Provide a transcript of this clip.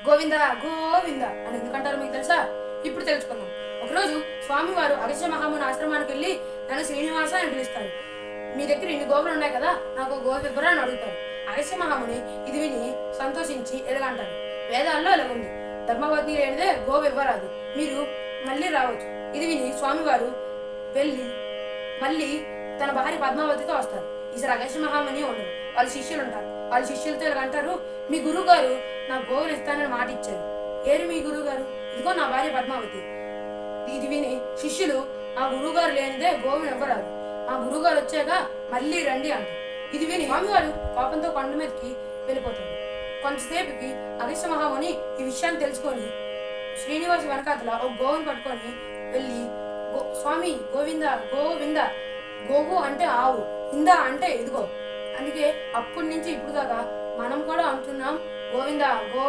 గోవింద గోవింద అని ఎందుకంటారు మీకు తెలుసా? ఇప్పుడు తెలుసుకుందాం. ఒకరోజు స్వామివారు అగస్త్య మహాముని ఆశ్రమానికి వెళ్ళి నన్ను శ్రీనివాస అని పిలుస్తారు. మీ దగ్గర ఇన్ని గోవులు ఉన్నాయి కదా, నాకు గోవు ఇవ్వరా అని అడుగుతారు. అగస్త్య మహాముని ఇది విని సంతోషించి ఎలాగంటారు, వేదాల్లో ఎలాగుంది, ధర్మవతి లేనిదే గోవు ఇవ్వరాదు, మీరు మళ్ళీ రావచ్చు. ఇది విని స్వామివారు వెళ్ళి మళ్ళీ తన భార్య పద్మావతితో వస్తారు. ఈసారి అగస్త్య మహాముని ఉండరు, వాళ్ళ శిష్యులు ఉంటారు. వాళ్ళ శిష్యులతో ఇలా అంటారు, మీ గురువు గారు నా గోవులు ఇస్తానని మాట ఇచ్చారు. ఏరు మీ గురువు గారు? ఇదిగో నా భార్య పద్మావతి. ఇది విని శిష్యులు, మా గురువు గారు లేనిదే గోవును ఇవ్వరాదు, మా గురువు గారు వచ్చాక మళ్ళీ రండి అంటారు. ఇది విని స్వామివారు కోపంతో కొండ మీదకి వెళ్ళిపోతారు. కొంతసేపుకి అగస్త్య మహాముని ఈ విషయాన్ని తెలుసుకొని శ్రీనివాస వెనకాతల ఒక గోవును పట్టుకొని వెళ్ళి, స్వామి గోవింద గోవింద, గోవు అంటే ఆవు, ఇంద అంటే ఇదిగో. అందుకే అప్పటి నుంచి ఇప్పుడు దాకా మనం కూడా అంటున్నాం గోవింద గో